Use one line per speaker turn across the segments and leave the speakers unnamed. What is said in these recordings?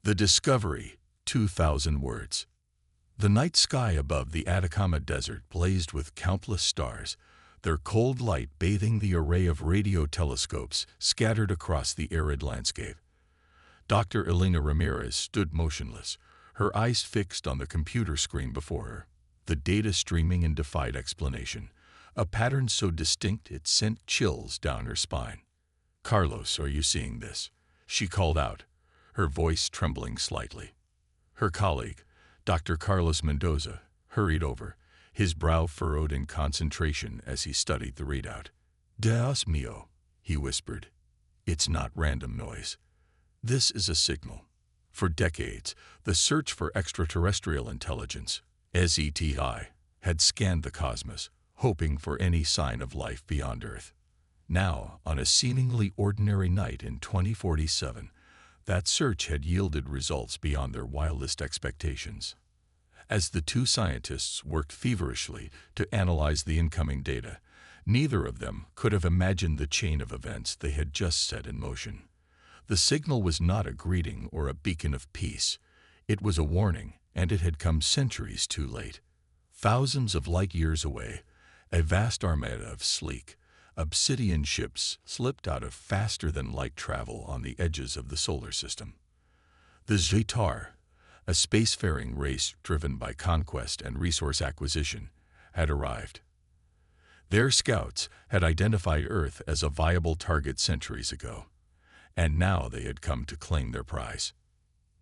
The discovery, 2,000 words. The night sky above the Atacama Desert blazed with countless stars, their cold light bathing the array of radio telescopes scattered across the arid landscape. Dr. Elena Ramirez stood motionless, her eyes fixed on the computer screen before her, the data streaming in defied explanation, a pattern so distinct it sent chills down her spine. "Carlos, are you seeing this?" she called out, her voice trembling slightly. Her colleague, Dr. Carlos Mendoza, hurried over, his brow furrowed in concentration as he studied the readout. "Dios mío," he whispered. "It's not random noise. This is a signal." For decades, the search for extraterrestrial intelligence, SETI, had scanned the cosmos, hoping for any sign of life beyond Earth. Now, on a seemingly ordinary night in 2047, that search had yielded results beyond their wildest expectations. As the two scientists worked feverishly to analyze the incoming data, neither of them could have imagined the chain of events they had just set in motion. The signal was not a greeting or a beacon of peace. It was a warning, and it had come centuries too late. Thousands of light years away, a vast armada of sleek, obsidian ships slipped out of faster-than-light travel on the edges of the solar system. The Zetar, a spacefaring race driven by conquest and resource acquisition, had arrived. Their scouts had identified Earth as a viable target centuries ago, and now they had come to claim their prize.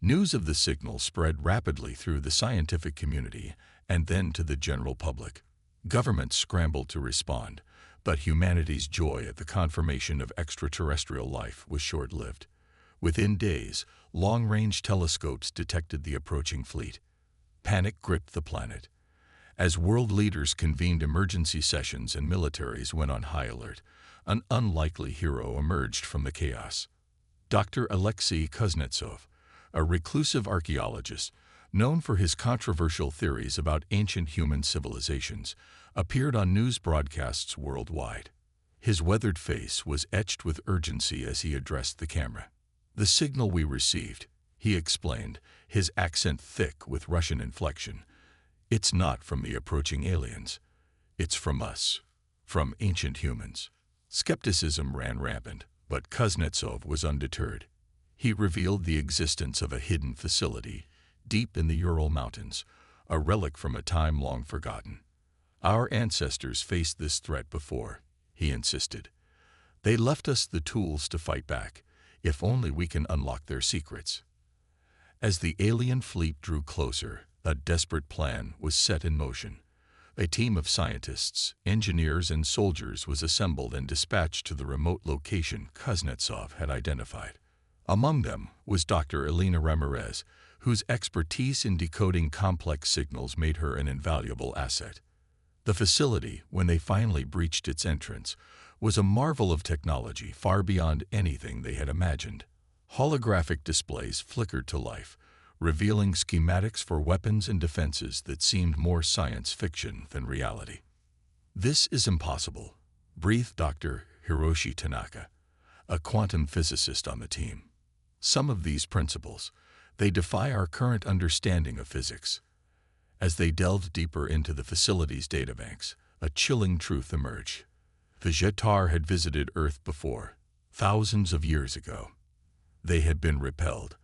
News of the signal spread rapidly through the scientific community and then to the general public. Governments scrambled to respond, but humanity's joy at the confirmation of extraterrestrial life was short-lived. Within days, long-range telescopes detected the approaching fleet. Panic gripped the planet. As world leaders convened emergency sessions and militaries went on high alert, an unlikely hero emerged from the chaos. Dr. Alexei Kuznetsov, a reclusive archaeologist known for his controversial theories about ancient human civilizations, appeared on news broadcasts worldwide. His weathered face was etched with urgency as he addressed the camera. "The signal we received," he explained, his accent thick with Russian inflection, "it's not from the approaching aliens. It's from us, from ancient humans." Skepticism ran rampant, but Kuznetsov was undeterred. He revealed the existence of a hidden facility deep in the Ural Mountains, a relic from a time long forgotten. "Our ancestors faced this threat before," he insisted. "They left us the tools to fight back, if only we can unlock their secrets." As the alien fleet drew closer, a desperate plan was set in motion. A team of scientists, engineers, and soldiers was assembled and dispatched to the remote location Kuznetsov had identified. Among them was Dr. Elena Ramirez, whose expertise in decoding complex signals made her an invaluable asset. The facility, when they finally breached its entrance, was a marvel of technology far beyond anything they had imagined. Holographic displays flickered to life, revealing schematics for weapons and defenses that seemed more science fiction than reality. "This is impossible," breathed Dr. Hiroshi Tanaka, a quantum physicist on the team. "Some of these principles, they defy our current understanding of physics." As they delved deeper into the facility's databanks, a chilling truth emerged. The Zetar had visited Earth before, thousands of years ago. They had been repelled,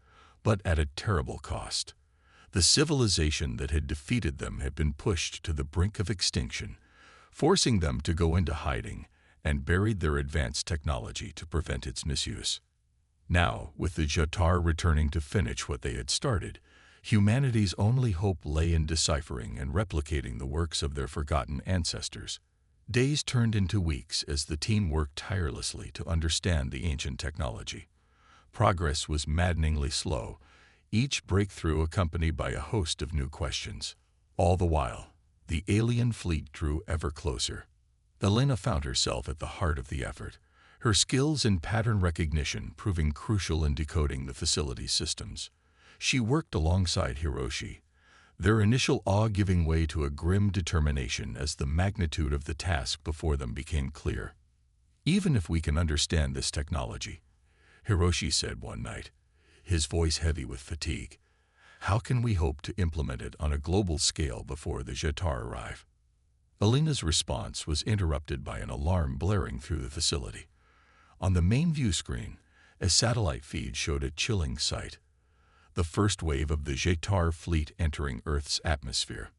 but at a terrible cost. The civilization that had defeated them had been pushed to the brink of extinction, forcing them to go into hiding, and buried their advanced technology to prevent its misuse. Now, with the Zetar returning to finish what they had started, humanity's only hope lay in deciphering and replicating the works of their forgotten ancestors. Days turned into weeks as the team worked tirelessly to understand the ancient technology. Progress was maddeningly slow, each breakthrough accompanied by a host of new questions. All the while, the alien fleet drew ever closer. Elena found herself at the heart of the effort, her skills in pattern recognition proving crucial in decoding the facility's systems. She worked alongside Hiroshi, their initial awe giving way to a grim determination as the magnitude of the task before them became clear. "Even if we can understand this technology," Hiroshi said one night, his voice heavy with fatigue. "How can we hope to implement it on a global scale before the Jetar arrive?" Alina's response was interrupted by an alarm blaring through the facility. On the main view screen, a satellite feed showed a chilling sight: the first wave of the Jetar fleet entering Earth's atmosphere.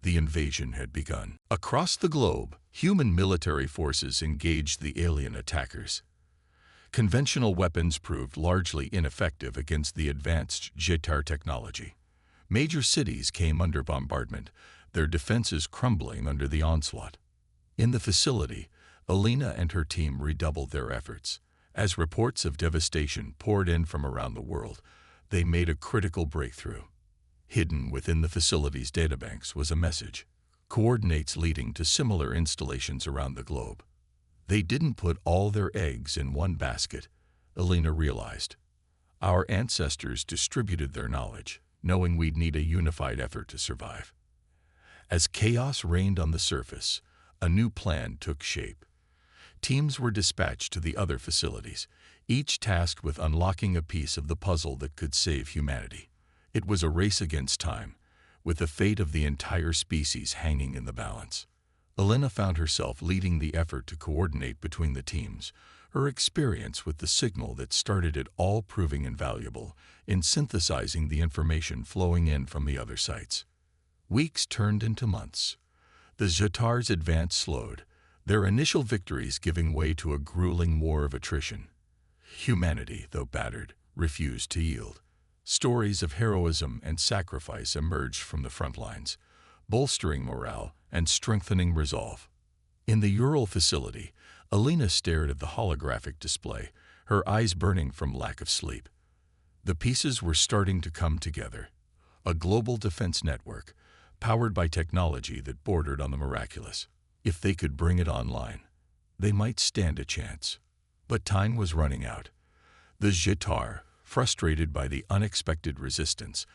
The invasion had begun. Across the globe, human military forces engaged the alien attackers. Conventional weapons proved largely ineffective against the advanced Jetar technology. Major cities came under bombardment, their defenses crumbling under the onslaught. In the facility, Alina and her team redoubled their efforts. As reports of devastation poured in from around the world, they made a critical breakthrough. Hidden within the facility's databanks was a message: coordinates leading to similar installations around the globe. They didn't put all their eggs in one basket, Alina realized. Our ancestors distributed their knowledge, knowing we'd need a unified effort to survive. As chaos reigned on the surface, a new plan took shape. Teams were dispatched to the other facilities, each tasked with unlocking a piece of the puzzle that could save humanity. It was a race against time, with the fate of the entire species hanging in the balance. Alina found herself leading the effort to coordinate between the teams, her experience with the signal that started it all proving invaluable in synthesizing the information flowing in from the other sites. Weeks turned into months. The Jetar's advance slowed, their initial victories giving way to a grueling war of attrition. Humanity, though battered, refused to yield. Stories of heroism and sacrifice emerged from the front lines, bolstering morale and strengthening resolve. In the Ural facility, Alina stared at the holographic display, her eyes burning from lack of sleep. The pieces were starting to come together. A global defense network, powered by technology that bordered on the miraculous. If they could bring it online, they might stand a chance. But time was running out. The Jetar, frustrated by the unexpected resistance,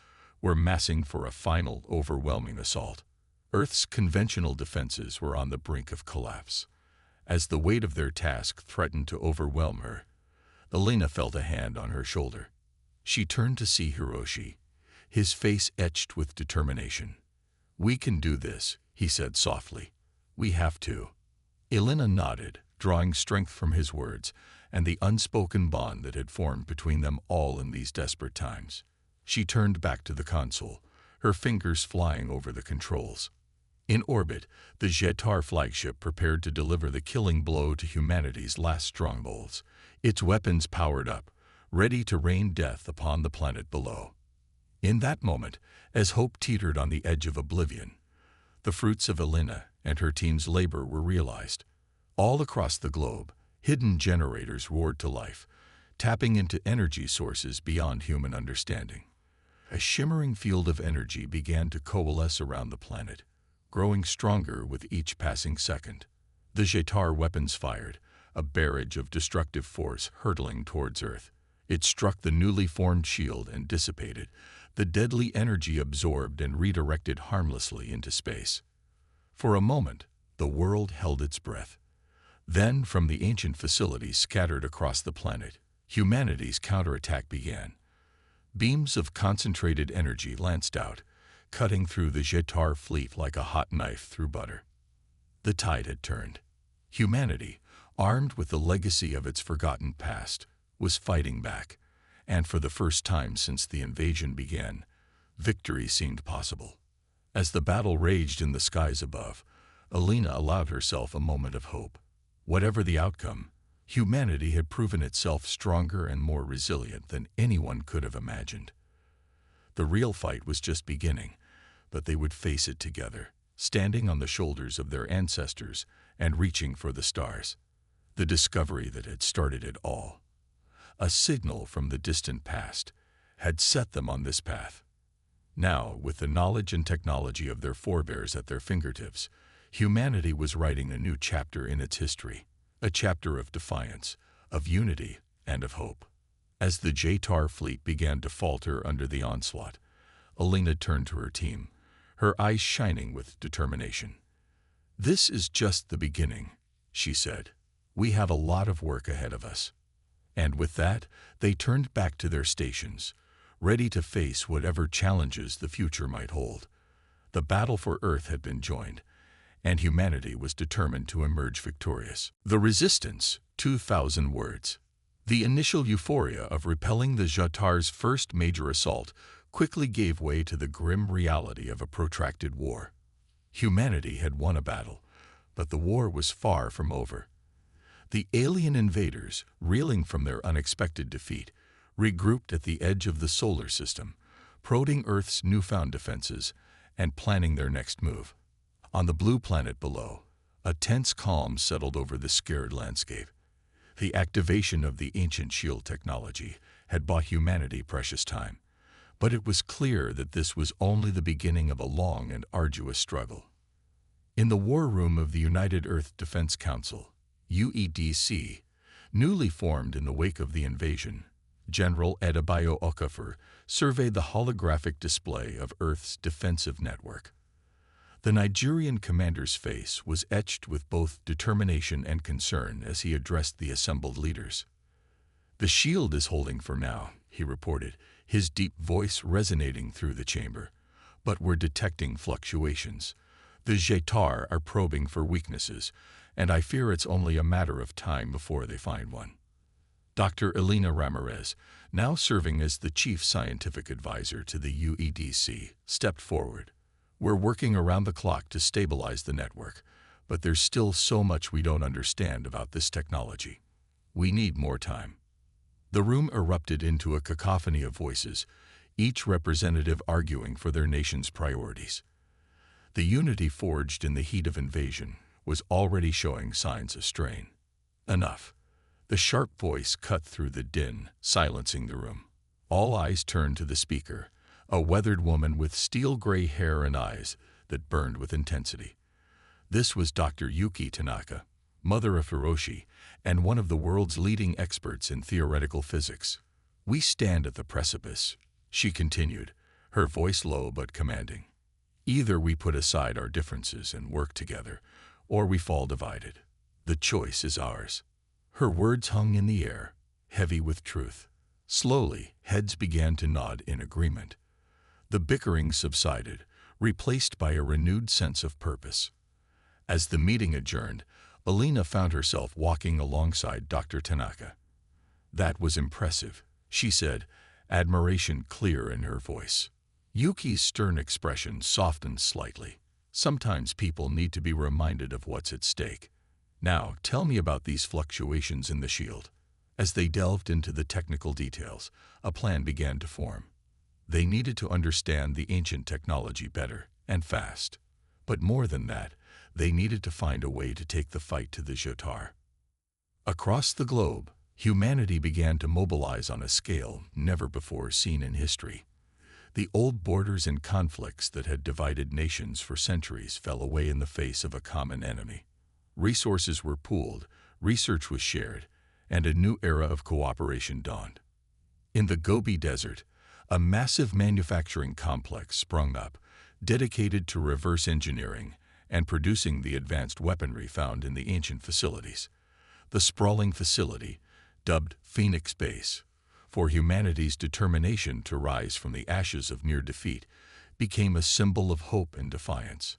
were massing for a final, overwhelming assault. Earth's conventional defenses were on the brink of collapse. As the weight of their task threatened to overwhelm her, Alina felt a hand on her shoulder. She turned to see Hiroshi, his face etched with determination. "We can do this," he said softly. "We have to." Alina nodded, drawing strength from his words and the unspoken bond that had formed between them all in these desperate times. She turned back to the console, her fingers flying over the controls. In orbit, the Jetar flagship prepared to deliver the killing blow to humanity's last strongholds, its weapons powered up, ready to rain death upon the planet below. In that moment, as hope teetered on the edge of oblivion, the fruits of Alina and her team's labor were realized. All across the globe, hidden generators roared to life, tapping into energy sources beyond human understanding. A shimmering field of energy began to coalesce around the planet, growing stronger with each passing second. The Jetar weapons fired, a barrage of destructive force hurtling towards Earth. It struck the newly formed shield and dissipated, the deadly energy absorbed and redirected harmlessly into space. For a moment, the world held its breath. Then, from the ancient facilities scattered across the planet, humanity's counterattack began. Beams of concentrated energy lanced out, cutting through the Jetar fleet like a hot knife through butter. The tide had turned. Humanity, armed with the legacy of its forgotten past, was fighting back, and for the first time since the invasion began, victory seemed possible. As the battle raged in the skies above, Alina allowed herself a moment of hope. Whatever the outcome, humanity had proven itself stronger and more resilient than anyone could have imagined. The real fight was just beginning, but they would face it together, standing on the shoulders of their ancestors and reaching for the stars. The discovery that had started it all, a signal from the distant past, had set them on this path. Now, with the knowledge and technology of their forebears at their fingertips, humanity was writing a new chapter in its history, a chapter of defiance, of unity, and of hope. As the Jetar fleet began to falter under the onslaught, Alina turned to her team, her eyes shining with determination. "This is just the beginning," she said. "We have a lot of work ahead of us." And with that, they turned back to their stations, ready to face whatever challenges the future might hold. The battle for Earth had been joined, and humanity was determined to emerge victorious. The resistance, 2,000 words. The initial euphoria of repelling the Jetar's first major assault quickly gave way to the grim reality of a protracted war. Humanity had won a battle, but the war was far from over. The alien invaders, reeling from their unexpected defeat, regrouped at the edge of the solar system, prodding Earth's newfound defenses and planning their next move. On the blue planet below, a tense calm settled over the scared landscape. The activation of the ancient shield technology had bought humanity precious time, but it was clear that this was only the beginning of a long and arduous struggle. In the war room of the United Earth Defense Council, UEDC, newly formed in the wake of the invasion, General Adebayo Okafor surveyed the holographic display of Earth's defensive network. The Nigerian commander's face was etched with both determination and concern as he addressed the assembled leaders. "The shield is holding for now," he reported, his deep voice resonating through the chamber. "But we're detecting fluctuations. The Jetar are probing for weaknesses, and I fear it's only a matter of time before they find one." Dr. Elena Ramirez, now serving as the chief scientific advisor to the UEDC, stepped forward. "We're working around the clock to stabilize the network, but there's still so much we don't understand about this technology. We need more time." The room erupted into a cacophony of voices, each representative arguing for their nation's priorities. The unity forged in the heat of invasion was already showing signs of strain. "Enough." The sharp voice cut through the din, silencing the room. All eyes turned to the speaker, a weathered woman with steel-gray hair and eyes that burned with intensity. This was Dr. Yuki Tanaka, mother of Hiroshi, and one of the world's leading experts in theoretical physics. "We stand at the precipice," she continued, her voice low but commanding. "Either we put aside our differences and work together, or we fall divided. The choice is ours." Her words hung in the air, heavy with truth. Slowly, heads began to nod in agreement. The bickering subsided, replaced by a renewed sense of purpose. As the meeting adjourned, Elena found herself walking alongside Dr. Tanaka. "That was impressive," she said, admiration clear in her voice. Yuki's stern expression softened slightly. "Sometimes people need to be reminded of what's at stake. Now, tell me about these fluctuations in the shield." As they delved into the technical details, a plan began to form. They needed to understand the ancient technology better, and fast. But more than that, they needed to find a way to take the fight to the Jetar. Across the globe, humanity began to mobilize on a scale never before seen in history. The old borders and conflicts that had divided nations for centuries fell away in the face of a common enemy. Resources were pooled, research was shared, and a new era of cooperation dawned. In the Gobi Desert, a massive manufacturing complex sprung up, dedicated to reverse engineering and producing the advanced weaponry found in the ancient facilities. The sprawling facility, dubbed Phoenix Base, for humanity's determination to rise from the ashes of near defeat, became a symbol of hope and defiance.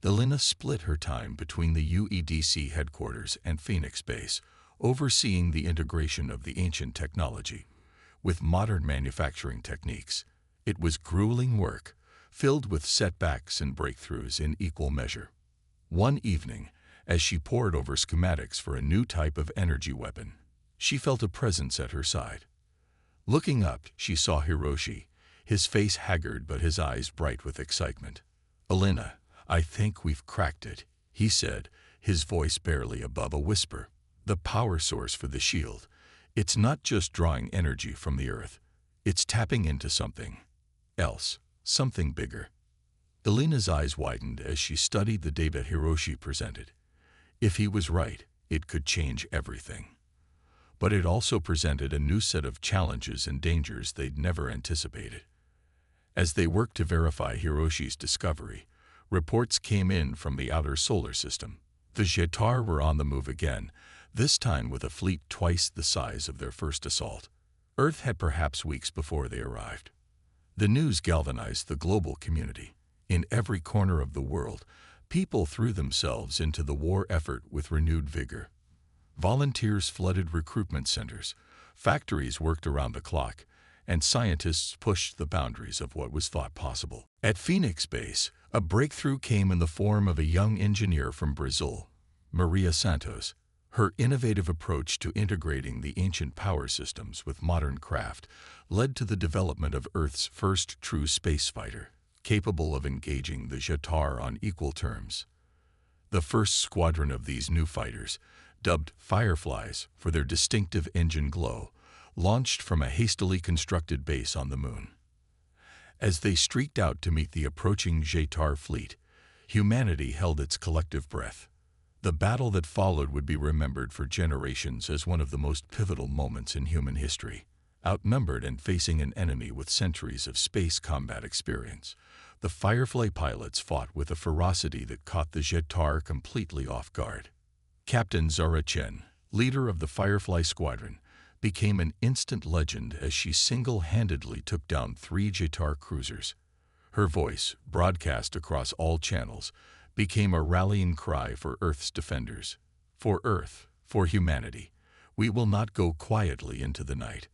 Elena split her time between the UEDC headquarters and Phoenix Base, overseeing the integration of the ancient technology with modern manufacturing techniques. It was grueling work, filled with setbacks and breakthroughs in equal measure. One evening, as she pored over schematics for a new type of energy weapon, she felt a presence at her side. Looking up, she saw Hiroshi, his face haggard but his eyes bright with excitement. "Elena, I think we've cracked it," he said, his voice barely above a whisper. "The power source for the shield. It's not just drawing energy from the Earth. It's tapping into something else, something bigger." Elena's eyes widened as she studied the data Hiroshi presented. If he was right, it could change everything. But it also presented a new set of challenges and dangers they'd never anticipated. As they worked to verify Hiroshi's discovery, reports came in from the outer solar system. The Jetar were on the move again, this time with a fleet twice the size of their first assault. Earth had perhaps weeks before they arrived. The news galvanized the global community. In every corner of the world, people threw themselves into the war effort with renewed vigor. Volunteers flooded recruitment centers, factories worked around the clock, and scientists pushed the boundaries of what was thought possible. At Phoenix Base, a breakthrough came in the form of a young engineer from Brazil, Maria Santos. Her innovative approach to integrating the ancient power systems with modern craft led to the development of Earth's first true spacefighter, capable of engaging the Jetar on equal terms. The first squadron of these new fighters, dubbed Fireflies for their distinctive engine glow, launched from a hastily constructed base on the Moon. As they streaked out to meet the approaching Jetar fleet, humanity held its collective breath. The battle that followed would be remembered for generations as one of the most pivotal moments in human history. Outnumbered and facing an enemy with centuries of space combat experience, the Firefly pilots fought with a ferocity that caught the Jetar completely off guard. Captain Zara Chen, leader of the Firefly Squadron, became an instant legend as she single-handedly took down 3 Jetar cruisers. Her voice, broadcast across all channels, became a rallying cry for Earth's defenders. For Earth, for humanity, we will not go quietly into the night.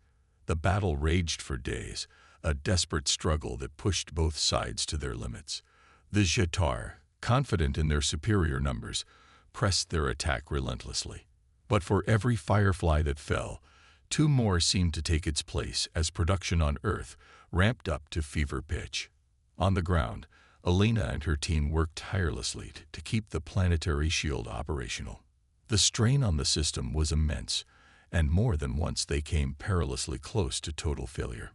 The battle raged for days, a desperate struggle that pushed both sides to their limits. The Jetar, confident in their superior numbers, pressed their attack relentlessly. But for every Firefly that fell, 2 more seemed to take its place as production on Earth ramped up to fever pitch. On the ground, Alina and her team worked tirelessly to keep the planetary shield operational. The strain on the system was immense, and more than once they came perilously close to total failure.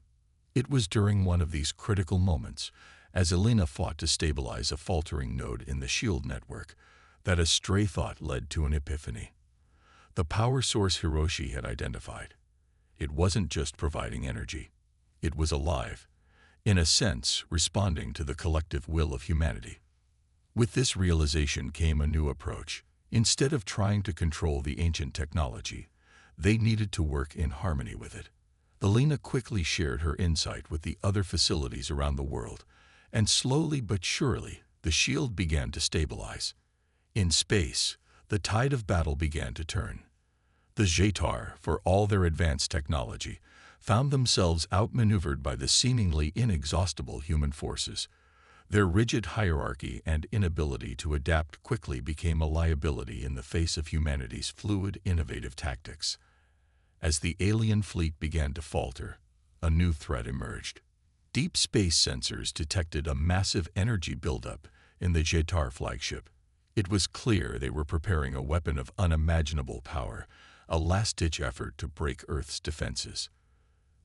It was during one of these critical moments, as Alina fought to stabilize a faltering node in the shield network, that a stray thought led to an epiphany. The power source Hiroshi had identified. It wasn't just providing energy. It was alive, in a sense responding to the collective will of humanity. With this realization came a new approach. Instead of trying to control the ancient technology, they needed to work in harmony with it. Alina quickly shared her insight with the other facilities around the world, and slowly but surely, the shield began to stabilize. In space, the tide of battle began to turn. The Jetar, for all their advanced technology, found themselves outmaneuvered by the seemingly inexhaustible human forces. Their rigid hierarchy and inability to adapt quickly became a liability in the face of humanity's fluid, innovative tactics. As the alien fleet began to falter, a new threat emerged. Deep space sensors detected a massive energy buildup in the Jetar flagship. It was clear they were preparing a weapon of unimaginable power, a last-ditch effort to break Earth's defenses.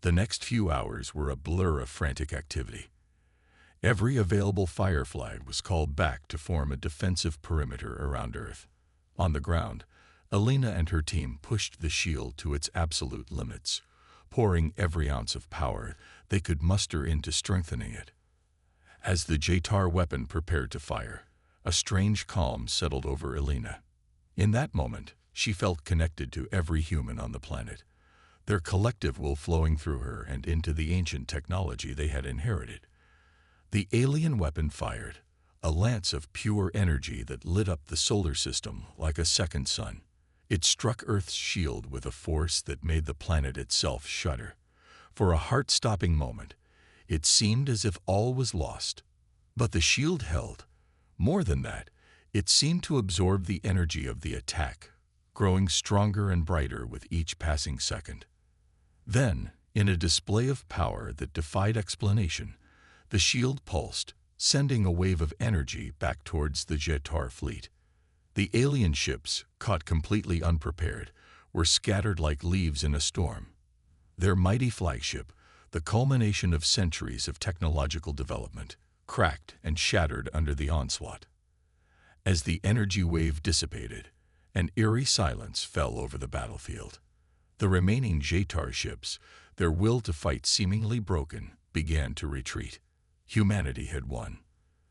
The next few hours were a blur of frantic activity. Every available Firefly was called back to form a defensive perimeter around Earth. On the ground, Alina and her team pushed the shield to its absolute limits, pouring every ounce of power they could muster into strengthening it. As the Jetar weapon prepared to fire, a strange calm settled over Alina. In that moment, she felt connected to every human on the planet, their collective will flowing through her and into the ancient technology they had inherited. The alien weapon fired, a lance of pure energy that lit up the solar system like a second sun. It struck Earth's shield with a force that made the planet itself shudder. For a heart-stopping moment, it seemed as if all was lost. But the shield held. More than that, it seemed to absorb the energy of the attack, growing stronger and brighter with each passing second. Then, in a display of power that defied explanation, the shield pulsed, sending a wave of energy back towards the Jetar fleet. The alien ships, caught completely unprepared, were scattered like leaves in a storm. Their mighty flagship, the culmination of centuries of technological development, cracked and shattered under the onslaught. As the energy wave dissipated, an eerie silence fell over the battlefield. The remaining Jetar ships, their will to fight seemingly broken, began to retreat. Humanity had won.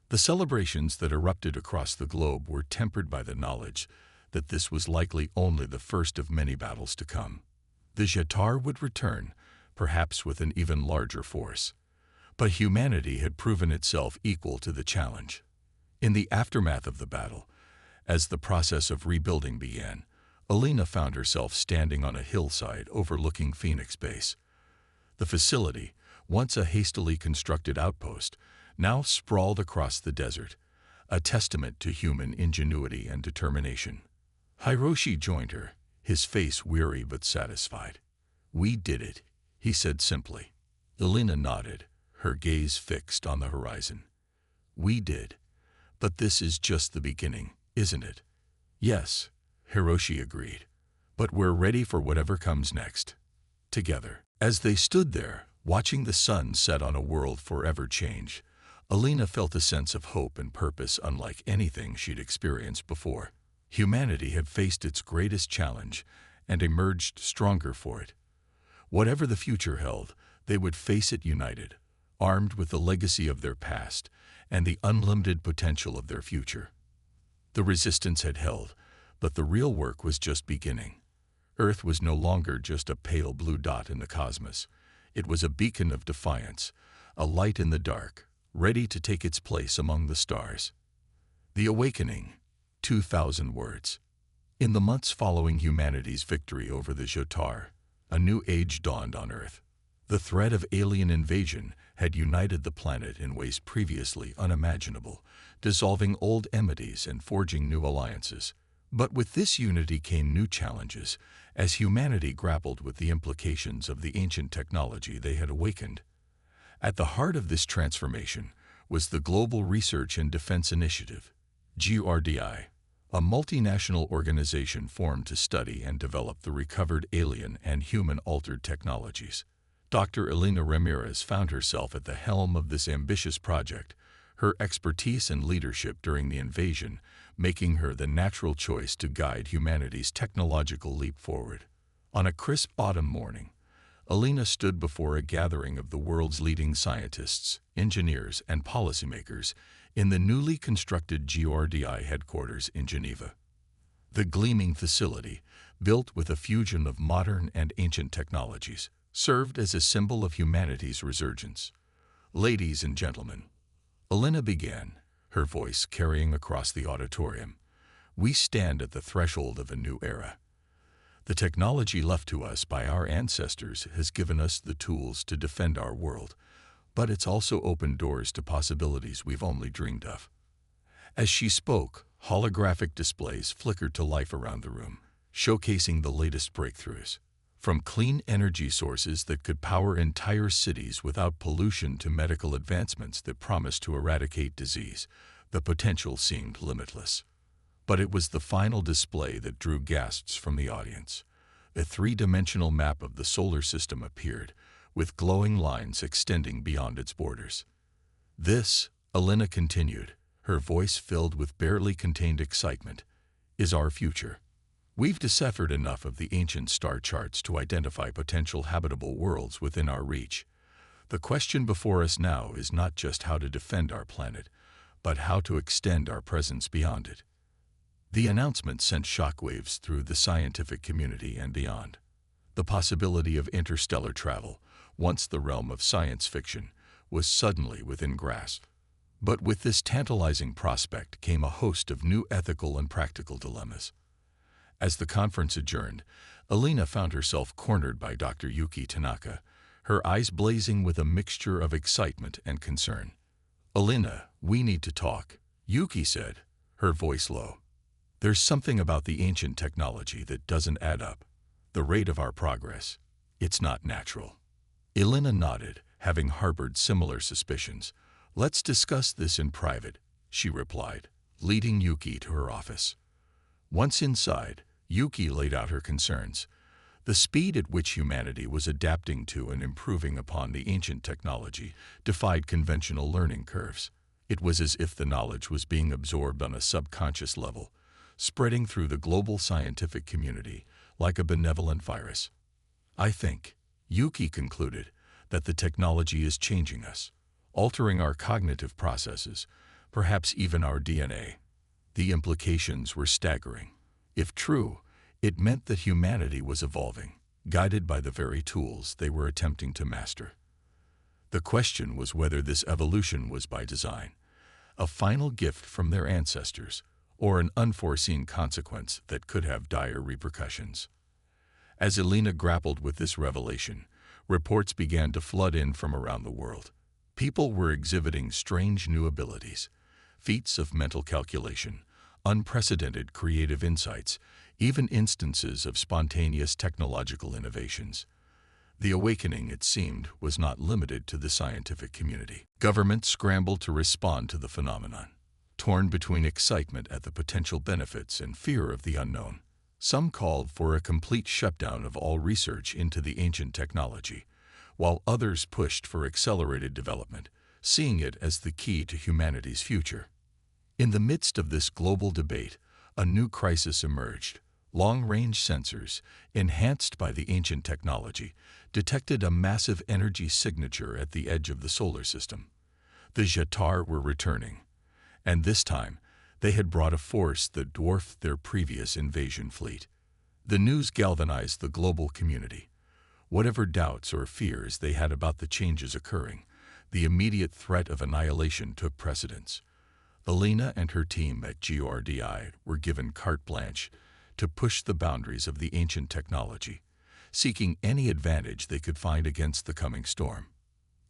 The celebrations that erupted across the globe were tempered by the knowledge that this was likely only the first of many battles to come. The Jetar would return, perhaps with an even larger force. But humanity had proven itself equal to the challenge. In the aftermath of the battle, as the process of rebuilding began, Alina found herself standing on a hillside overlooking Phoenix Base. The facility, once a hastily constructed outpost, now sprawled across the desert, a testament to human ingenuity and determination. Hiroshi joined her, his face weary but satisfied. "We did it," he said simply. Alina nodded, her gaze fixed on the horizon. "We did. But this is just the beginning, isn't it?" "Yes," Hiroshi agreed. "But we're ready for whatever comes next." Together. As they stood there, watching the sun set on a world forever changed, Alina felt a sense of hope and purpose unlike anything she'd experienced before. Humanity had faced its greatest challenge and emerged stronger for it. Whatever the future held, they would face it united, armed with the legacy of their past and the unlimited potential of their future. The resistance had held, but the real work was just beginning. Earth was no longer just a pale blue dot in the cosmos. It was a beacon of defiance, a light in the dark, ready to take its place among the stars. The Awakening, 2,000 words. In the months following humanity's victory over the Jotar, a new age dawned on Earth. The threat of alien invasion had united the planet in ways previously unimaginable, dissolving old enmities and forging new alliances. But with this unity came new challenges, as humanity grappled with the implications of the ancient technology they had awakened. At the heart of this transformation was the Global Research and Defense Initiative, GRDI, a multinational organization formed to study and develop the recovered alien and human-altered technologies. Dr. Alina Ramirez found herself at the helm of this ambitious project, her expertise and leadership during the invasion making her the natural choice to guide humanity's technological leap forward. On a crisp autumn morning, Alina stood before a gathering of the world's leading scientists, engineers, and policymakers in the newly constructed GRDI headquarters in Geneva. The gleaming facility, built with a fusion of modern and ancient technologies, served as a symbol of humanity's resurgence. "Ladies and gentlemen," Alina began, her voice carrying across the auditorium, "we stand at the threshold of a new era. The technology left to us by our ancestors has given us the tools to defend our world, but it's also opened doors to possibilities we've only dreamed of." As she spoke, holographic displays flickered to life around the room, showcasing the latest breakthroughs. From clean energy sources that could power entire cities without pollution to medical advancements that promised to eradicate disease, the potential seemed limitless. But it was the final display that drew gasps from the audience. A three-dimensional map of the solar system appeared, with glowing lines extending beyond its borders. "This," Alina continued, her voice filled with barely contained excitement, "is our future. We've deciphered enough of the ancient star charts to identify potential habitable worlds within our reach. The question before us now is not just how to defend our planet, but how to extend our presence beyond it." The announcement sent shockwaves through the scientific community and beyond. The possibility of interstellar travel, once the realm of science fiction, was suddenly within grasp. But with this tantalizing prospect came a host of new ethical and practical dilemmas. As the conference adjourned, Alina found herself cornered by Dr. Yuki Tanaka, her eyes blazing with a mixture of excitement and concern. "Alina, we need to talk," Yuki said, her voice low. "There's something about the ancient technology that doesn't add up. The rate of our progress, it's not natural." Alina nodded, having harbored similar suspicions. "Let's discuss this in private," she replied, leading Yuki to her office. Once inside, Yuki laid out her concerns. The speed at which humanity was adapting to and improving upon the ancient technology defied conventional learning curves. It was as if the knowledge was being absorbed on a subconscious level, spreading through the global scientific community like a benevolent virus. "I think," Yuki concluded, "that the technology is changing us, altering our cognitive processes, perhaps even our DNA." The implications were staggering. If true, it meant that humanity was evolving, guided by the very tools they were attempting to master. The question was whether this evolution was by design, a final gift from their ancestors, or an unforeseen consequence that could have dire repercussions. As Elena grappled with this revelation, reports began to flood in from around the world. People were exhibiting strange new abilities, feats of mental calculation, unprecedented creative insights, even instances of spontaneous technological innovations. The awakening, it seemed, was not limited to the scientific community. Governments scrambled to respond to the phenomenon, torn between excitement at the potential benefits and fear of the unknown. Some called for a complete shutdown of all research into the ancient technology, while others pushed for accelerated development, seeing it as the key to humanity's future. In the midst of this global debate, a new crisis emerged. Long-range sensors, enhanced by the ancient technology, detected a massive energy signature at the edge of the solar system. The Jetar were returning, and this time they had brought a force that dwarfed their previous invasion fleet. The news galvanized the global community. Whatever doubts or fears they had about the changes occurring, the immediate threat of annihilation took precedence. Elena and her team at GRDI were given carte blanche to push the boundaries of the ancient technology, seeking any advantage they could find against the coming storm.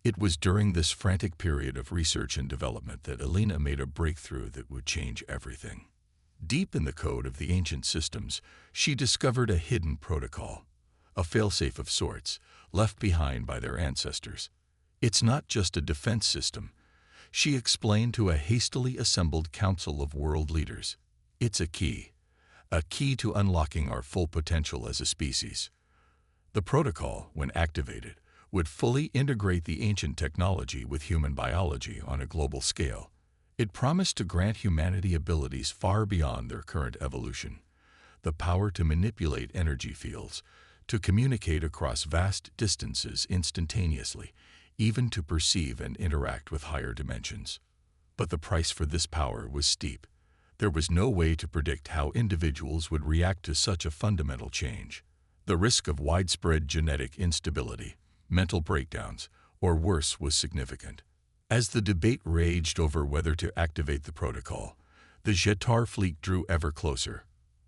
It was during this frantic period of research and development that Elena made a breakthrough that would change everything. Deep in the code of the ancient systems, she discovered a hidden protocol, a failsafe of sorts, left behind by their ancestors. It's not just a defense system, she explained to a hastily assembled council of world leaders. It's a key to unlocking our full potential as a species. The protocol, when activated, would fully integrate the ancient technology with human biology on a global scale. It promised to grant humanity abilities far beyond their current evolution, the power to manipulate energy fields, to communicate across vast distances instantaneously, even to perceive and interact with higher dimensions. But the price for this power was steep. There was no way to predict how individuals would react to such a fundamental change. The risk of widespread genetic instability, mental breakdowns, or worse was significant. As the debate raged over whether to activate the protocol, the Jetar fleet drew ever closer.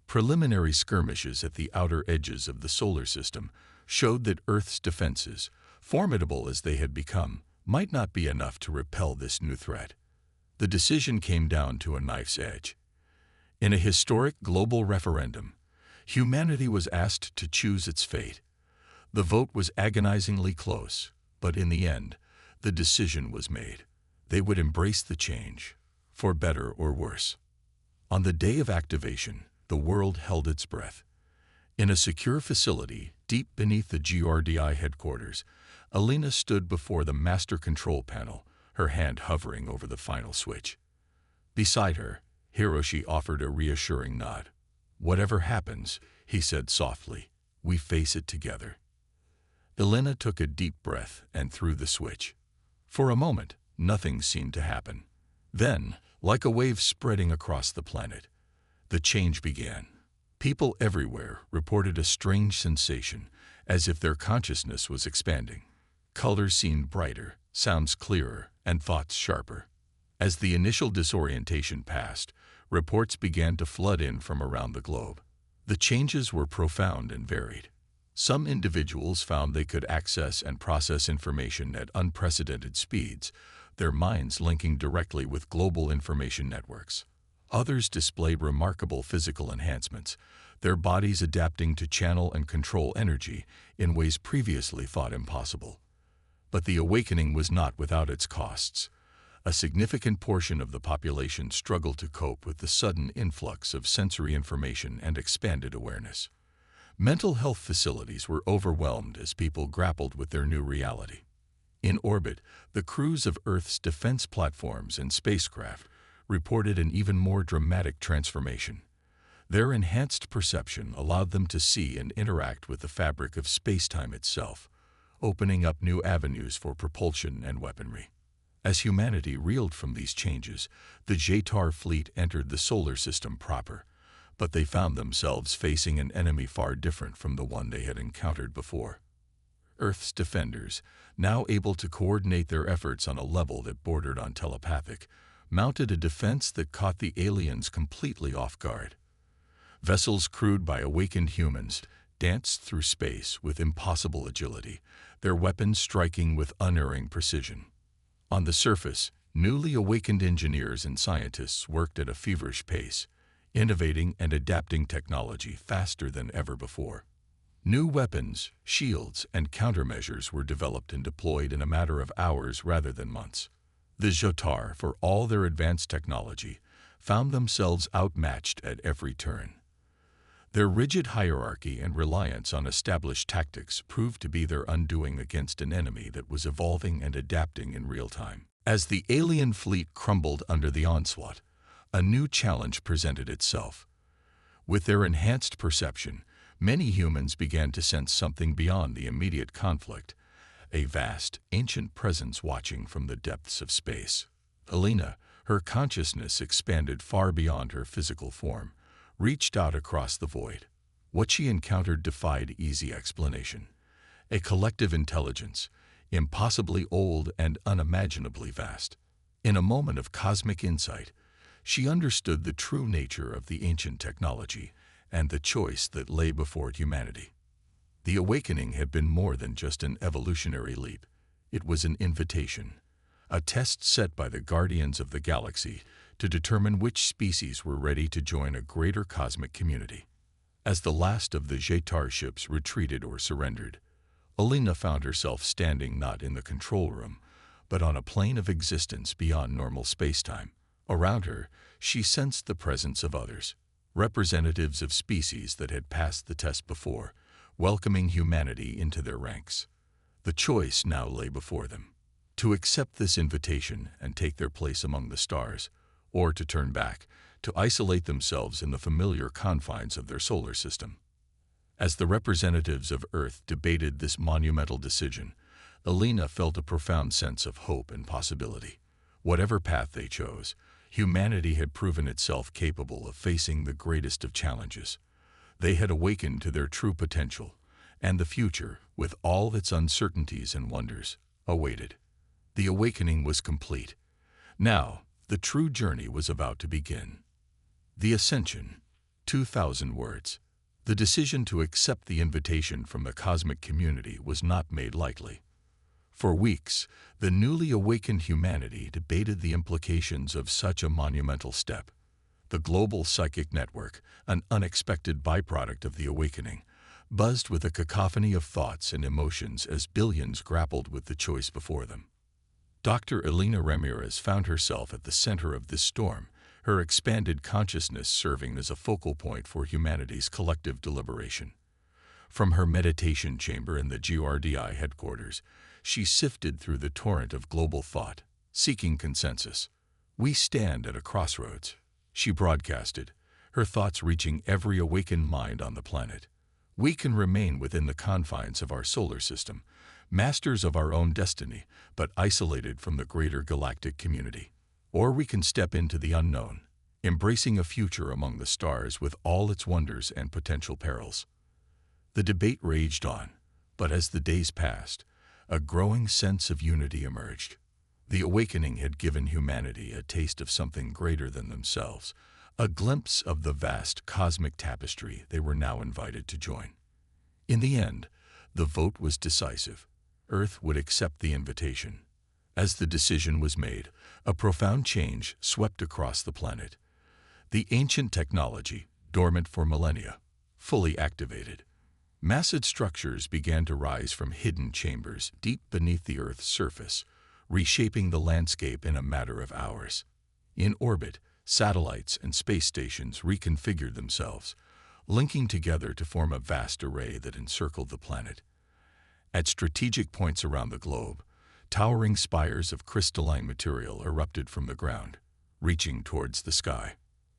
Preliminary skirmishes at the outer edges of the solar system showed that Earth's defenses, formidable as they had become, might not be enough to repel this new threat. The decision came down to a knife's edge. In a historic global referendum, humanity was asked to choose its fate. The vote was agonizingly close, but in the end, the decision was made. They would embrace the change, for better or worse. On the day of activation, the world held its breath. In a secure facility deep beneath the GRDI headquarters, Elena stood before the master control panel, her hand hovering over the final switch. Beside her, Hiroshi offered a reassuring nod. "Whatever happens," he said softly, "we face it together." Elena took a deep breath and threw the switch. For a moment, nothing seemed to happen. Then, like a wave spreading across the planet, the change began. People everywhere reported a strange sensation, as if their consciousness was expanding. Colors seemed brighter, sounds clearer, and thoughts sharper. As the initial disorientation passed, reports began to flood in from around the globe. The changes were profound and varied. Some individuals found they could access and process information at unprecedented speeds, their minds linking directly with global information networks. Others displayed remarkable physical enhancements, their bodies adapting to channel and control energy in ways previously thought impossible. But the awakening was not without its costs. A significant portion of the population struggled to cope with the sudden influx of sensory information and expanded awareness. Mental health facilities were overwhelmed as people grappled with their new reality. In orbit, the crews of Earth's defense platforms and spacecraft reported an even more dramatic transformation. Their enhanced perception allowed them to see and interact with the fabric of space-time itself, opening up new avenues for propulsion and weaponry. As humanity reeled from these changes, the Jetar fleet entered the solar system proper, but they found themselves facing an enemy far different from the one they had encountered before. Earth's defenders, now able to coordinate their efforts on a level that bordered on telepathic, mounted a defense that caught the aliens completely off guard. Vessels crewed by awakened humans danced through space with impossible agility, their weapons striking with unerring precision. On the surface, newly awakened engineers and scientists worked at a feverish pace, innovating and adapting technology faster than ever before. New weapons, shields, and countermeasures were developed and deployed in a matter of hours rather than months. The Jotar, for all their advanced technology, found themselves outmatched at every turn. Their rigid hierarchy and reliance on established tactics proved to be their undoing against an enemy that was evolving and adapting in real time. As the alien fleet crumbled under the onslaught, a new challenge presented itself. With their enhanced perception, many humans began to sense something beyond the immediate conflict, a vast, ancient presence watching from the depths of space. Alina, her consciousness expanded far beyond her physical form, reached out across the void. What she encountered defied easy explanation. A collective intelligence, impossibly old and unimaginably vast. In a moment of cosmic insight, she understood the true nature of the ancient technology and the choice that lay before humanity. The awakening had been more than just an evolutionary leap. It was an invitation, a test set by the guardians of the galaxy to determine which species were ready to join a greater cosmic community. As the last of the Jotar ships retreated or surrendered, Alina found herself standing not in the control room, but on a plane of existence beyond normal spacetime. Around her, she sensed the presence of others, representatives of species that had passed the test before, welcoming humanity into their ranks. The choice now lay before them: to accept this invitation and take their place among the stars, or to turn back, to isolate themselves in the familiar confines of their solar system. As the representatives of Earth debated this monumental decision, Alina felt a profound sense of hope and possibility. Whatever path they chose, humanity had proven itself capable of facing the greatest of challenges. They had awakened to their true potential, and the future, with all its uncertainties and wonders, awaited. The awakening was complete. Now, the true journey was about to begin. The Ascension, 2,000 words. The decision to accept the invitation from the cosmic community was not made lightly. For weeks, the newly awakened humanity debated the implications of such a monumental step. The global psychic network, an unexpected byproduct of the awakening, buzzed with a cacophony of thoughts and emotions as billions grappled with the choice before them. Dr. Alina Ramirez found herself at the center of this storm, her expanded consciousness serving as a focal point for humanity's collective deliberation. From her meditation chamber in the GRDI headquarters, she sifted through the torrent of global thought, seeking consensus. "We stand at a crossroads," she broadcasted, her thoughts reaching every awakened mind on the planet. "We can remain within the confines of our solar system, masters of our own destiny, but isolated from the greater galactic community. Or we can step into the unknown, embracing a future among the stars with all its wonders and potential perils." The debate raged on, but as the days passed, a growing sense of unity emerged. The awakening had given humanity a taste of something greater than themselves, a glimpse of the vast cosmic tapestry they were now invited to join. In the end, the vote was decisive. Earth would accept the invitation. As the decision was made, a profound change swept across the planet. The ancient technology, dormant for millennia, fully activated. Massive structures began to rise from hidden chambers deep beneath the Earth's surface, reshaping the landscape in a matter of hours. In orbit, satellites and space stations reconfigured themselves, linking together to form a vast array that encircled the planet. At strategic points around the globe, towering spires of crystalline material erupted from the ground, reaching towards the sky.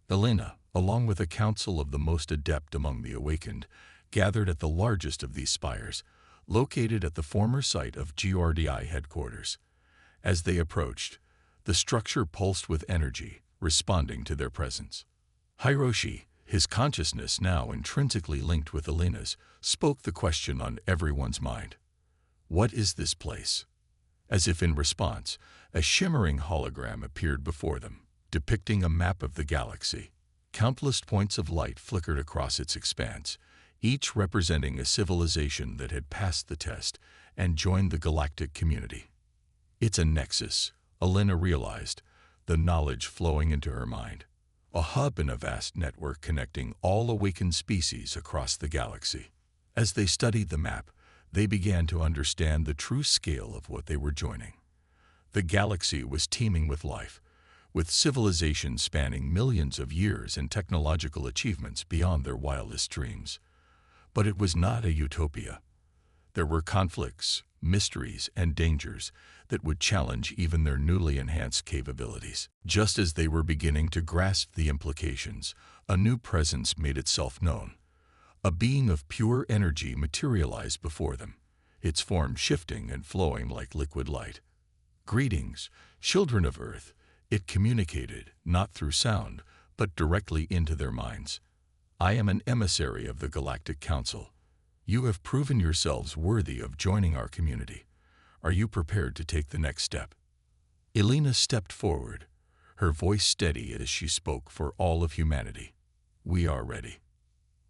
Alina, along with a council of the most adept among the awakened, gathered at the largest of these spires, located at the former site of GRDI headquarters. As they approached, the structure pulsed with energy, responding to their presence. Hiroshi, his consciousness now intrinsically linked with Alina's, spoke the question on everyone's mind. "What is this place?" As if in response, a shimmering hologram appeared before them, depicting a map of the galaxy. Countless points of light flickered across its expanse, each representing a civilization that had passed the test and joined the galactic community. "It's a nexus," Elena realized, the knowledge flowing into her mind. A hub in a vast network connecting all awakened species across the galaxy. As they studied the map, they began to understand the true scale of what they were joining. The galaxy was teeming with life, with civilizations spanning millions of years and technological achievements beyond their wildest dreams. But it was not a utopia. There were conflicts, mysteries, and dangers that would challenge even their newly enhanced capabilities. Just as they were beginning to grasp the implications, a new presence made itself known. A being of pure energy materialized before them, its form shifting and flowing like liquid light. "Greetings, children of Earth," it communicated, not through sound, but directly into their minds. "I am an emissary of the Galactic Council. You have proven yourselves worthy of joining our community. Are you prepared to take the next step?" Elena stepped forward, her voice steady as she spoke for all of humanity. "We are ready."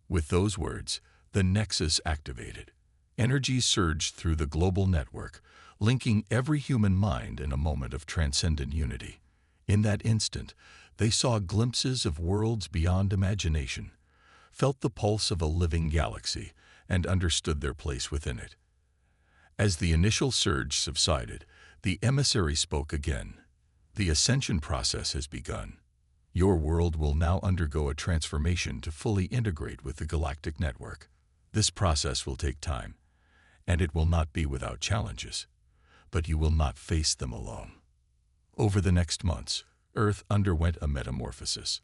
With those words, the nexus activated. Energy surged through the global network, linking every human mind in a moment of transcendent unity. In that instant, they saw glimpses of worlds beyond imagination, felt the pulse of a living galaxy, and understood their place within it. As the initial surge subsided, the emissary spoke again. "The ascension process has begun. Your world will now undergo a transformation to fully integrate with the galactic network. This process will take time, and it will not be without challenges, but you will not face them alone." Over the next months, Earth underwent a metamorphosis.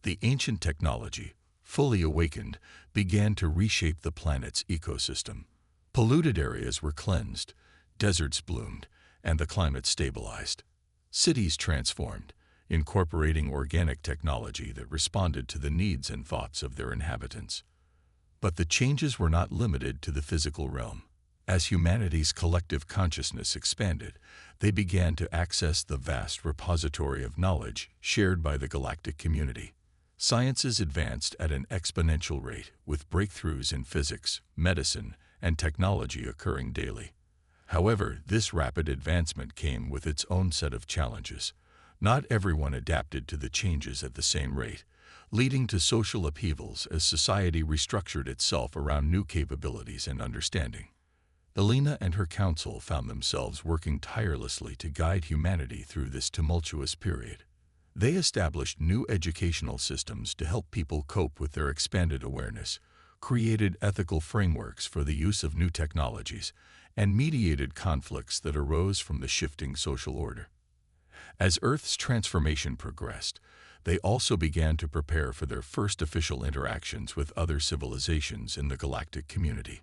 The ancient technology, fully awakened, began to reshape the planet's ecosystem. Polluted areas were cleansed, deserts bloomed, and the climate stabilized. Cities transformed, incorporating organic technology that responded to the needs and thoughts of their inhabitants. But the changes were not limited to the physical realm. As humanity's collective consciousness expanded, they began to access the vast repository of knowledge shared by the galactic community. Sciences advanced at an exponential rate, with breakthroughs in physics, medicine, and technology occurring daily. However, this rapid advancement came with its own set of challenges. Not everyone adapted to the changes at the same rate, leading to social upheavals as society restructured itself around new capabilities and understanding. Elena and her council found themselves working tirelessly to guide humanity through this tumultuous period. They established new educational systems to help people cope with their expanded awareness, created ethical frameworks for the use of new technologies, and mediated conflicts that arose from the shifting social order. As Earth's transformation progressed, they also began to prepare for their first official interactions with other civilizations in the galactic community.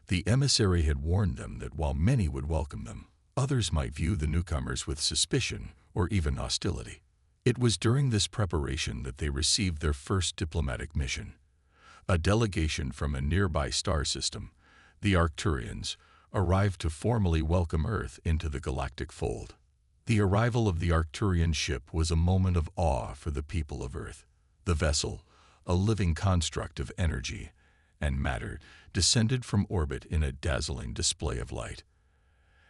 The emissary had warned them that while many would welcome them, others might view the newcomers with suspicion or even hostility. It was during this preparation that they received their first diplomatic mission. A delegation from a nearby star system, the Arcturians, arrived to formally welcome Earth into the galactic fold. The arrival of the Arcturian ship was a moment of awe for the people of Earth. The vessel, a living construct of energy and matter, descended from orbit in a dazzling display of light.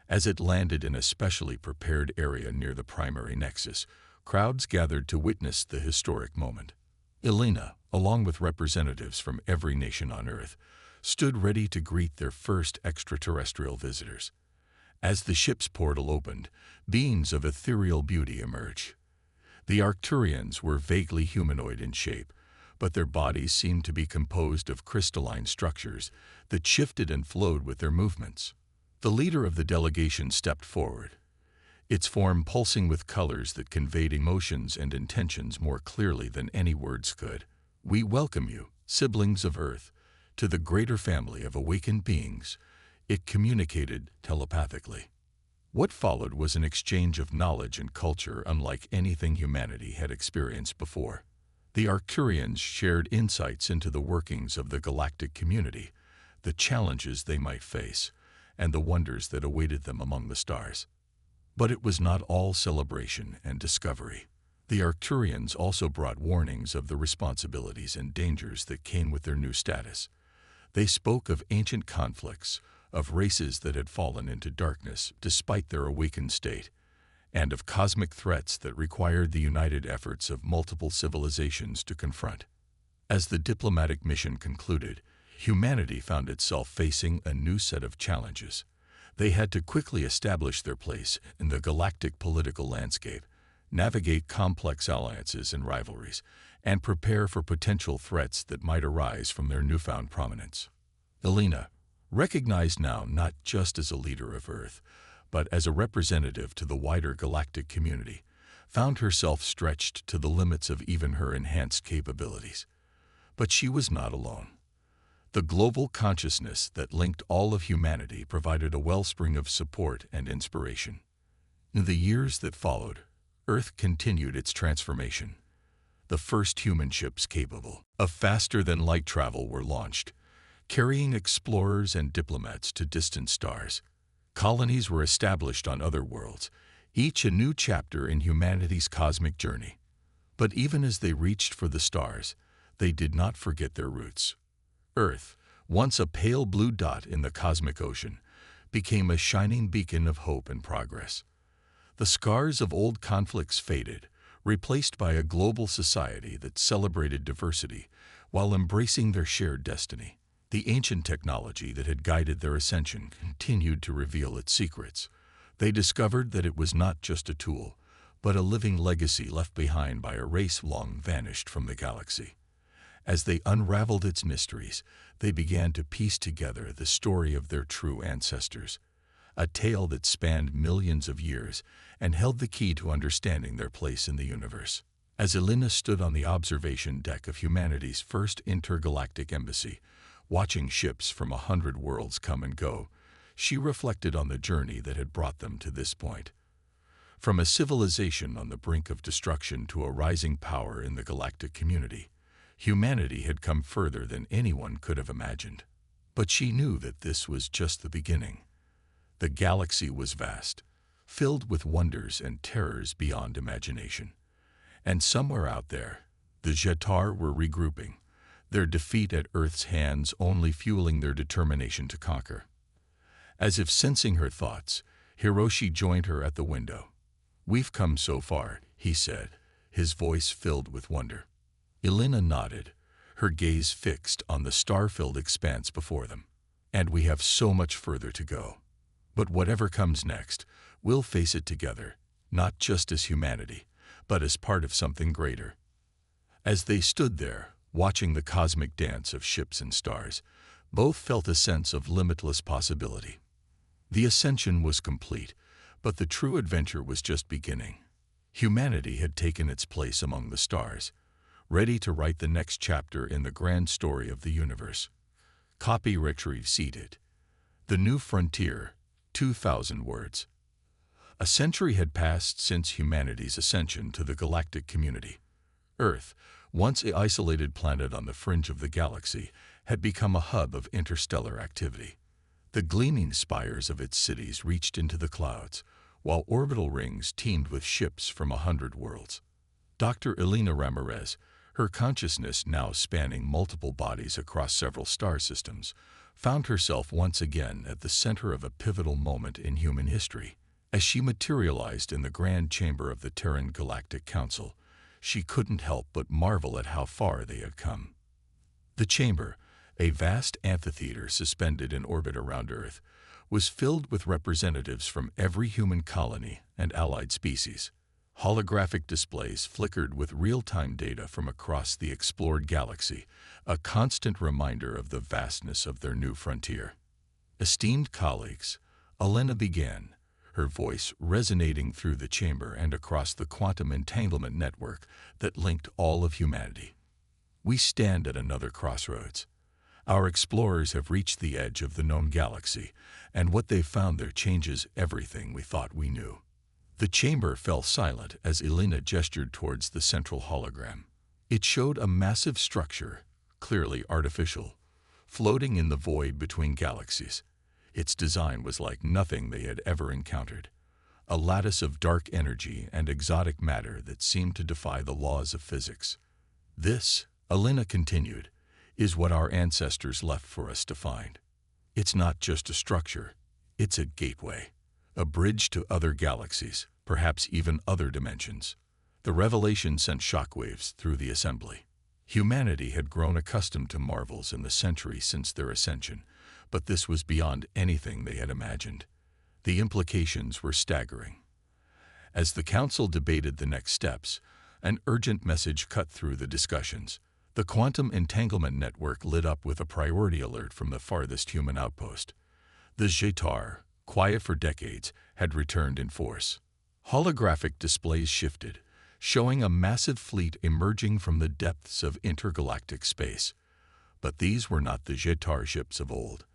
As it landed in a specially prepared area near the primary nexus, crowds gathered to witness the historic moment. Elena, along with representatives from every nation on Earth, stood ready to greet their first extraterrestrial visitors. As the ship's portal opened, beings of ethereal beauty emerged. The Arcturians were vaguely humanoid in shape, but their bodies seemed to be composed of crystalline structures that shifted and flowed with their movements. The leader of the delegation stepped forward, its form pulsing with colors that conveyed emotions and intentions more clearly than any words could. "We welcome you, siblings of Earth, to the greater family of awakened beings," it communicated telepathically. What followed was an exchange of knowledge and culture unlike anything humanity had experienced before. The Arcturians shared insights into the workings of the galactic community, the challenges they might face, and the wonders that awaited them among the stars. But it was not all celebration and discovery. The Arcturians also brought warnings of the responsibilities and dangers that came with their new status. They spoke of ancient conflicts, of races that had fallen into darkness despite their awakened state, and of cosmic threats that required the united efforts of multiple civilizations to confront. As the diplomatic mission concluded, humanity found itself facing a new set of challenges. They had to quickly establish their place in the galactic political landscape, navigate complex alliances and rivalries, and prepare for potential threats that might arise from their newfound prominence. Elena, recognized now not just as a leader of Earth, but as a representative to the wider galactic community, found herself stretched to the limits of even her enhanced capabilities. But she was not alone. The global consciousness that linked all of humanity provided a wellspring of support and inspiration. In the years that followed, Earth continued its transformation. The first human ships capable of faster-than-light travel were launched, carrying explorers and diplomats to distant stars. Colonies were established on other worlds, each a new chapter in humanity's cosmic journey. But even as they reached for the stars, they did not forget their roots. Earth, once a pale blue dot in the cosmic ocean, became a shining beacon of hope and progress. The scars of old conflicts faded, replaced by a global society that celebrated diversity while embracing their shared destiny. The ancient technology that had guided their ascension continued to reveal its secrets. They discovered that it was not just a tool, but a living legacy left behind by a race long vanished from the galaxy. As they unraveled its mysteries, they began to piece together the story of their true ancestors, a tale that spanned millions of years and held the key to understanding their place in the universe. As Elena stood on the observation deck of humanity's first intergalactic embassy, watching ships from 100 worlds come and go, she reflected on the journey that had brought them to this point. From a civilization on the brink of destruction to a rising power in the galactic community, humanity had come further than anyone could have imagined. But she knew that this was just the beginning. The galaxy was vast, filled with wonders and terrors beyond imagination. And somewhere out there, the Jetar were regrouping, their defeat at Earth's hands only fueling their determination to conquer. As if sensing her thoughts, Hiroshi joined her at the window. "We've come so far," he said, his voice filled with wonder. Elena nodded, her gaze fixed on the star-filled expanse before them. "And we have so much further to go. But whatever comes next, we'll face it together, not just as humanity, but as part of something greater." As they stood there, watching the cosmic dance of ships and stars, both felt a sense of limitless possibility. The ascension was complete, but the true adventure was just beginning. Humanity had taken its place among the stars, ready to write the next chapter in the grand story of the universe. Copy retrieve seated. The New Frontier, 2,000 words. A century had passed since humanity's ascension to the galactic community. Earth, once an isolated planet on the fringe of the galaxy, had become a hub of interstellar activity. The gleaming spires of its cities reached into the clouds, while orbital rings teemed with ships from 100 worlds. Dr. Elena Ramirez, her consciousness now spanning multiple bodies across several star systems, found herself once again at the center of a pivotal moment in human history. As she materialized in the grand chamber of the Terran Galactic Council, she couldn't help but marvel at how far they had come. The chamber, a vast amphitheater suspended in orbit around Earth, was filled with representatives from every human colony and allied species. Holographic displays flickered with real-time data from across the explored galaxy, a constant reminder of the vastness of their new frontier. "Esteemed colleagues," Elena began, her voice resonating through the chamber and across the quantum entanglement network that linked all of humanity. "We stand at another crossroads. Our explorers have reached the edge of the known galaxy, and what they've found there changes everything we thought we knew." The chamber fell silent as Elena gestured towards the central hologram. It showed a massive structure, clearly artificial, floating in the void between galaxies. Its design was like nothing they had ever encountered, a lattice of dark energy and exotic matter that seemed to defy the laws of physics. This, Alina continued, is what our ancestors left for us to find. It's not just a structure, it's a gateway, a bridge to other galaxies, perhaps even other dimensions. The revelation sent shockwaves through the assembly. Humanity had grown accustomed to marvels in the centuries since their ascension, but this was beyond anything they had imagined. The implications were staggering. As the council debated the next steps, an urgent message cut through the discussions. The quantum entanglement network lit up with a priority alert from the farthest human outpost. The Jetar, quiet for decades, had returned in force. Holographic displays shifted, showing a massive fleet emerging from the depths of intergalactic space. But these were not the Jetar ships of old.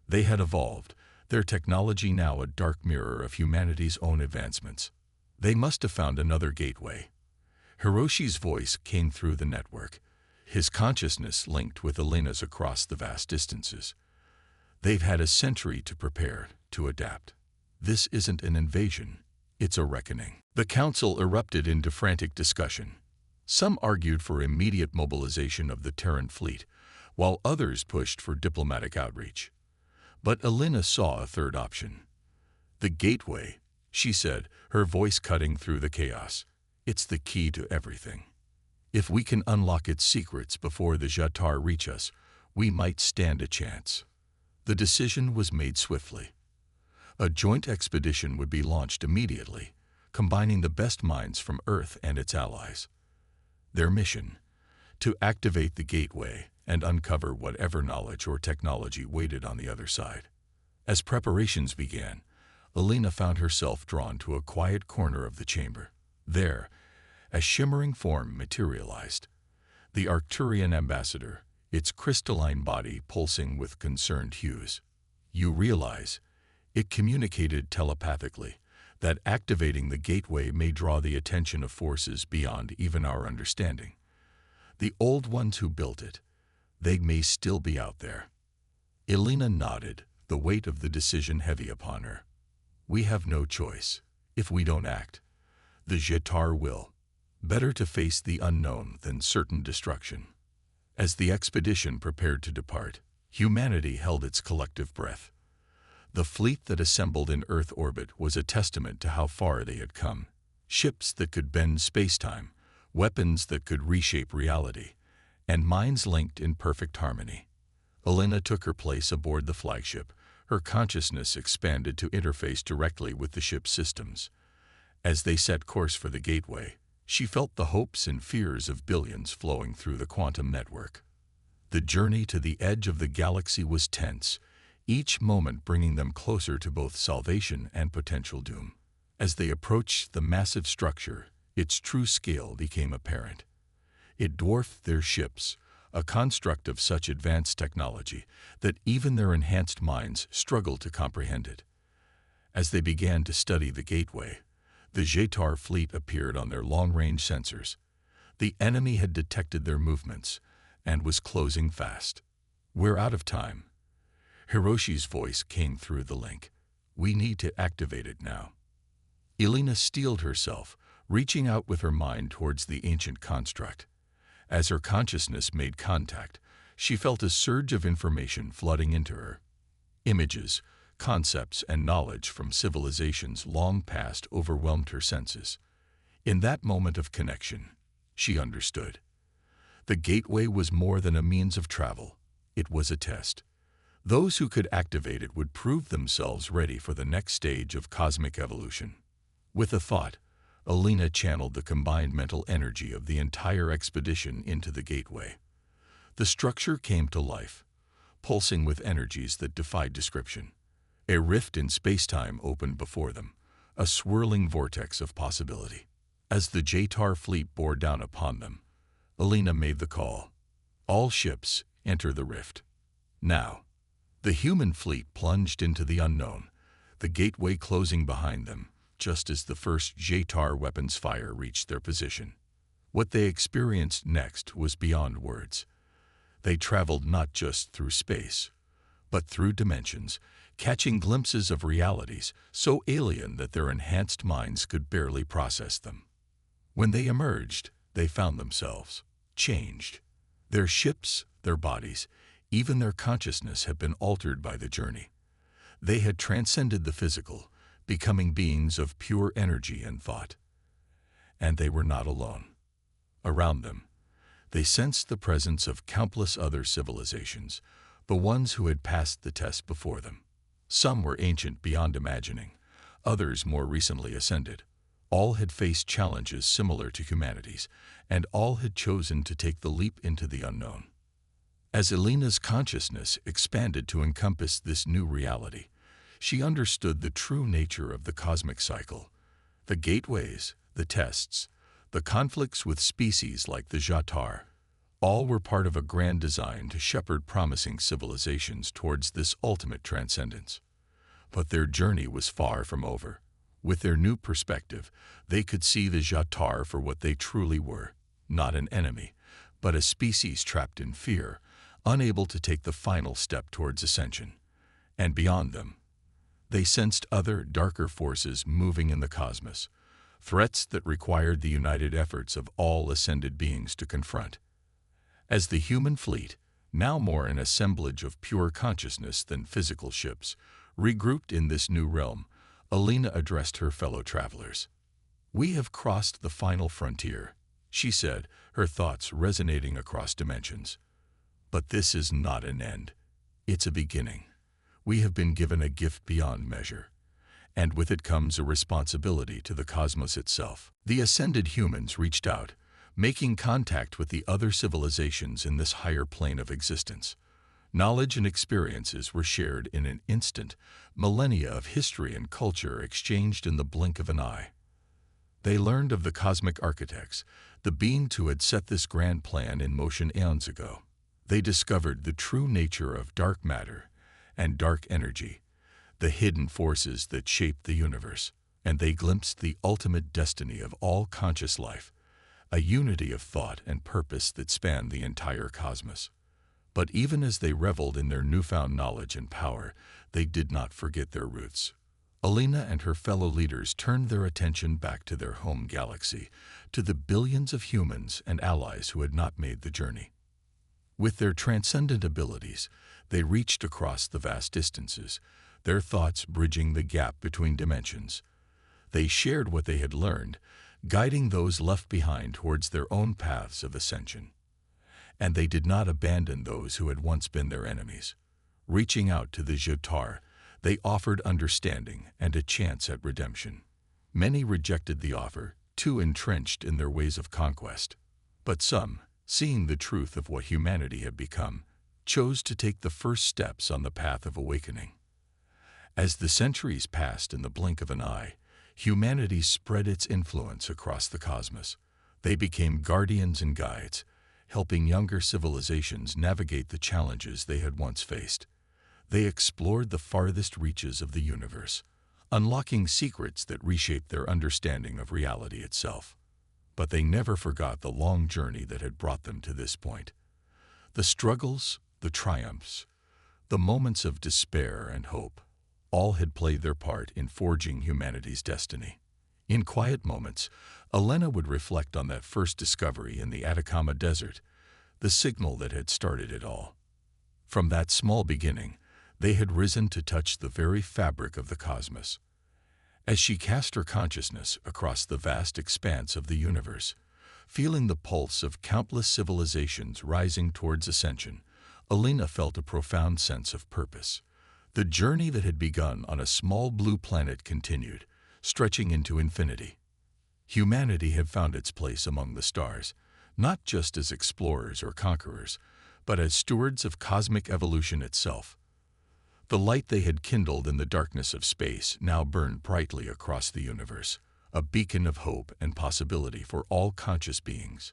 They had evolved, their technology now a dark mirror of humanity's own advancements. They must have found another gateway. Hiroshi's voice came through the network, his consciousness linked with Alina's across the vast distances. They've had a century to prepare, to adapt. This isn't an invasion, it's a reckoning. The council erupted into frantic discussion. Some argued for immediate mobilization of the Terran fleet, while others pushed for diplomatic outreach. But Alina saw a third option. The gateway, she said, her voice cutting through the chaos. It's the key to everything. If we can unlock its secrets before the Jetar reach us, we might stand a chance. The decision was made swiftly. A joint expedition would be launched immediately, combining the best minds from Earth and its allies. Their mission: to activate the gateway and uncover whatever knowledge or technology waited on the other side. As preparations began, Alina found herself drawn to a quiet corner of the chamber. There, a shimmering form materialized. The Arcturian ambassador, its crystalline body pulsing with concerned hues. You realize, it communicated telepathically, that activating the gateway may draw the attention of forces beyond even our understanding. The old ones who built it, they may still be out there. Alina nodded, the weight of the decision heavy upon her. We have no choice. If we don't act, the Jetar will. Better to face the unknown than certain destruction. As the expedition prepared to depart, humanity held its collective breath. The fleet that assembled in Earth orbit was a testament to how far they had come. Ships that could bend space-time, weapons that could reshape reality, and minds linked in perfect harmony. Alina took her place aboard the flagship, her consciousness expanded to interface directly with the ship's systems. As they set course for the gateway, she felt the hopes and fears of billions flowing through the quantum network. The journey to the edge of the galaxy was tense, each moment bringing them closer to both salvation and potential doom. As they approached the massive structure, its true scale became apparent. It dwarfed their ships, a construct of such advanced technology that even their enhanced minds struggled to comprehend it. As they began to study the gateway, the Jetar fleet appeared on their long-range sensors. The enemy had detected their movements and was closing fast. We're out of time. Hiroshi's voice came through the link. We need to activate it now. Alina steeled herself, reaching out with her mind towards the ancient construct. As her consciousness made contact, she felt a surge of information flooding into her. Images, concepts, and knowledge from civilizations long past overwhelmed her senses. In that moment of connection, she understood. The gateway was more than a means of travel. It was a test. Those who could activate it would prove themselves ready for the next stage of cosmic evolution. With a thought, Alina channeled the combined mental energy of the entire expedition into the gateway. The structure came to life, pulsing with energies that defied description. A rift in space-time opened before them, a swirling vortex of possibility. As the Jetar fleet bore down upon them, Alina made the call. All ships, enter the rift. Now. The human fleet plunged into the unknown, the gateway closing behind them, just as the first Jetar weapons fire reached their position. What they experienced next was beyond words. They traveled not just through space, but through dimensions, catching glimpses of realities so alien that their enhanced minds could barely process them. When they emerged, they found themselves changed. Their ships, their bodies, even their consciousness had been altered by the journey. They had transcended the physical, becoming beings of pure energy and thought. And they were not alone. Around them, they sensed the presence of countless other civilizations, the ones who had passed the test before them. Some were ancient beyond imagining, others more recently ascended. All had faced challenges similar to humanity's, and all had chosen to take the leap into the unknown. As Elena's consciousness expanded to encompass this new reality, she understood the true nature of the cosmic cycle. The gateways, the tests, the conflicts with species like the Jatar, all were part of a grand design to shepherd promising civilizations towards this ultimate transcendence. But their journey was far from over. With their new perspective, they could see the Jatar for what they truly were, not an enemy, but a species trapped in fear, unable to take the final step towards ascension. And beyond them, they sensed other, darker forces moving in the cosmos, threats that required the united efforts of all ascended beings to confront. As the human fleet, now more an assemblage of pure consciousness than physical ships, regrouped in this new realm, Elena addressed her fellow travelers. "We have crossed the final frontier," she said, her thoughts resonating across dimensions. "But this is not an end. It's a beginning. We have been given a gift beyond measure, and with it comes a responsibility to the cosmos itself." The ascended humans reached out, making contact with the other civilizations in this higher plane of existence. Knowledge and experiences were shared in an instant, millennia of history and culture exchanged in the blink of an eye. They learned of the cosmic architects, the beings who had set this grand plan in motion eons ago. They discovered the true nature of dark matter and dark energy, the hidden forces that shaped the universe, and they glimpsed the ultimate destiny of all conscious life, a unity of thought and purpose that spanned the entire cosmos. But even as they reveled in their newfound knowledge and power, they did not forget their roots. Elena and her fellow leaders turned their attention back to their home galaxy, to the billions of humans and allies who had not made the journey. With their transcendent abilities, they reached across the vast distances, their thoughts bridging the gap between dimensions. They shared what they had learned, guiding those left behind towards their own paths of ascension. And they did not abandon those who had once been their enemies. Reaching out to the Jatar, they offered understanding and a chance at redemption. Many rejected the offer, too entrenched in their ways of conquest. But some, seeing the truth of what humanity had become, chose to take the first steps on the path of awakening. As the centuries passed in the blink of an eye, humanity spread its influence across the cosmos. They became guardians and guides, helping younger civilizations navigate the challenges they had once faced. They explored the farthest reaches of the universe, unlocking secrets that reshaped their understanding of reality itself. But they never forgot the long journey that had brought them to this point. The struggles, the triumphs, the moments of despair and hope, all had played their part in forging humanity's destiny. In quiet moments, Elena would reflect on that first discovery in the Atacama Desert, the signal that had started it all. From that small beginning, they had risen to touch the very fabric of the cosmos. As she cast her consciousness across the vast expanse of the universe, feeling the pulse of countless civilizations rising towards ascension, Elena felt a profound sense of purpose. The journey that had begun on a small blue planet continued, stretching into infinity. Humanity had found its place among the stars, not just as explorers or conquerors, but as stewards of cosmic evolution itself. The light they had kindled in the darkness of space now burned brightly across the universe, a beacon of hope and possibility for all conscious beings.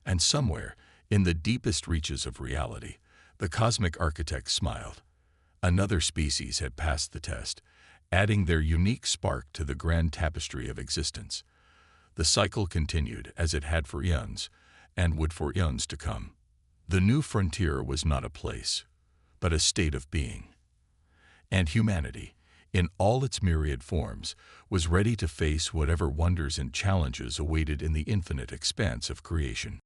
And somewhere, in the deepest reaches of reality, the cosmic architect smiled. Another species had passed the test, adding their unique spark to the grand tapestry of existence. The cycle continued as it had for eons, and would for eons to come. The new frontier was not a place, but a state of being. And humanity, in all its myriad forms, was ready to face whatever wonders and challenges awaited in the infinite expanse of creation.